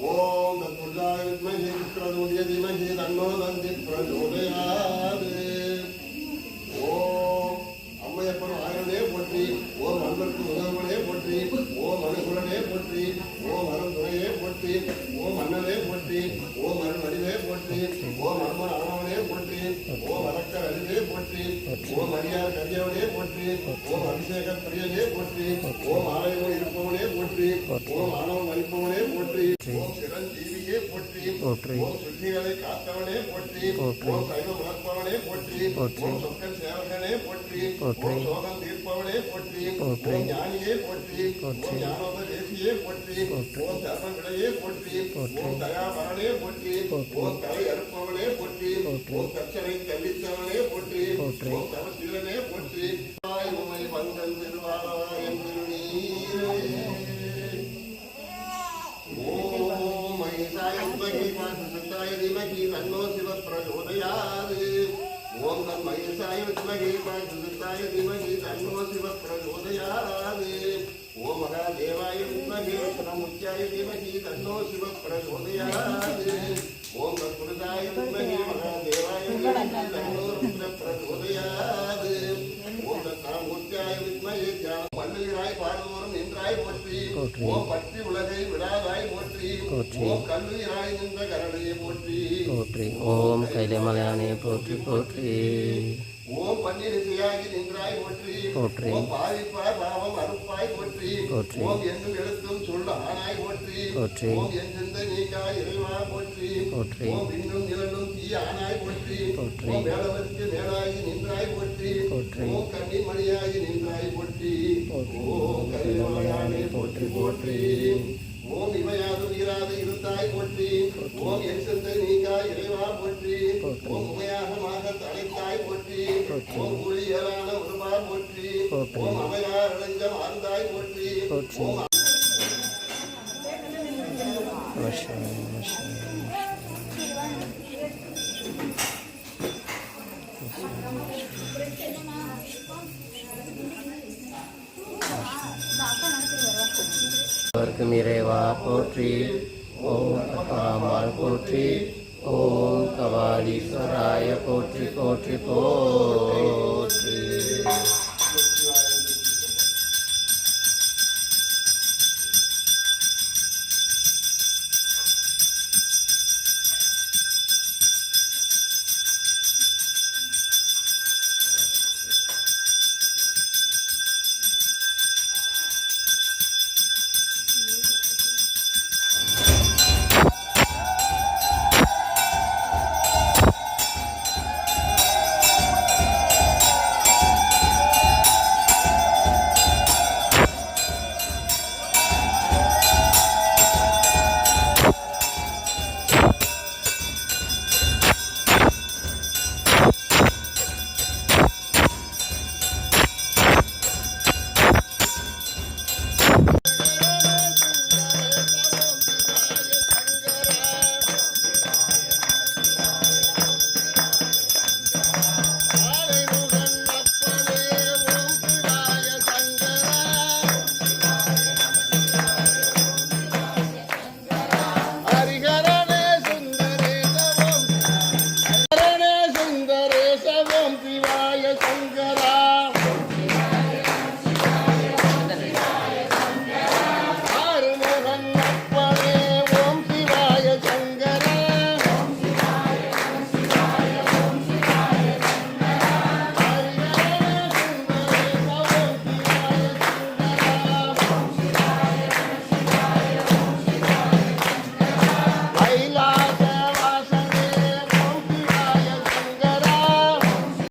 ஓம் தத்புருஷாய வித்மஹே விக்ரதுண்ட தீமஹி தன்னோ தந்தி பிரச்சோதயாத். ஓம் அம்மையப்பன் ஆயனே போற்றி, ஓம் அன்பருக்கு உதவனே போற்றி, ஓம் அனுகுலனே போற்றி, ஓம் அருள் துணையே போற்றி, ஓம் அண்ணனே போற்றி, ஓம் அருள் வடிவே போற்றி, ஓம் அம்மன் ஆனவனே போற்றி, ஓம் அரக்கர் அறிவே போற்றி, ஓம் அரியார் கரியவனே போற்றி, ஓம் அபிஷேக பிரியனே போற்றி, ஓம் ஆலயம் இருப்பவனே போற்றி, ஓம் ஆணவம் அளிப்பவனே போற்றி, ஓம் சிரஞ்சீவியே போற்றி, ஓம் சுத்திகளை காத்தவனே போற்றி, ஓம் சைவம் வளர்ப்பவனே போற்றி, ஓம் சொற்கள் சேவகனே போற்றி, ஓம் சோகம் தீர்ப்பவனே போற்றி, ஓம் ஞானியே போற்றி, ஓம் ஞானோத தேசியே போற்றி, ஓம் தர்ம விடையே போற்றி, ஓம் தயாபரனே போற்றி, ஓம் தலை அறுப்பவனே போற்றி, ஓம் தச்சனை தள்ளித்தவனே போற்றி, ஓம் தவசீலனே போற்றி. உமை வந்தன் திருவாராய் என்று நீரே. ஓம் மகேசாய சித்தாய தீமகி தன்னோ சிவ பிரச்சோதயாத். ஓம் தன் மகேசாய வித்மகே சித்தாய தீமகி தன்னோ சிவ பிரச்சோதயாத். ஓம் மகாதேவாய வித்மகே முக்கியாய தீமகி தன்னோ சிவ பிரச்சோதயாத். ஓம் தத்புருஷாய வித்மகே மகாதேவாய தீமகி தன்னோ ருத்ர பிரச்சோதயாத். ஓம் தத்நாமூர்த்தியாய வித்மகே பல்லுயிராய் பாடுவோரும் நின்றாய் போற்றி, ஓம் பற்றி உலகை விடாதாய் போற்றி, ஓம் கல்லுயிராய் நின்ற கரணையை போற்றி போற்றி. ஓம் கைலமலையானே போற்றி போற்றி. ஓம் பன்னிருசையாகி நின்றாய் போற்றி, ஓம் பாவிப்பாய் பாவம் அறுப்பாய் போற்றி, ஓம் என்னும் எழுத்தும் சொல்ல ஆனாய் போற்றி, ஓம் என் சிந்த நீக்காய் இறைவா போற்றி, ஓம் இன்னும் நிலனும் தீ ஆனாய் போற்றி, ஓம் மேலவருக்கு மேலாகி நின்றாய் போற்றி, ஓம் கண்ணின் மணியாகி நின்றாய் போற்றி. ஓம் கைலமலையானே போற்றி போற்றி. ஓம் இவையாது உயிராது இருத்தாய் போற்றி, ஓம் என் சிந்தை நீங்காய் இறைவா போற்றி, ஓம் உமையாகமாக தலைத்தாய் போற்றி, ஓம் ஊழியலான உருவா போற்றி, ஓம் அவையார் இளைஞ்சம் ஆழ்ந்தாய் போற்றி, ஓம் இறைவா போற்றி. ஓம் கபாமாள் போற்றி. ஓம் கபாலீஸ்வராய போற்றி போற்றி போற்றி.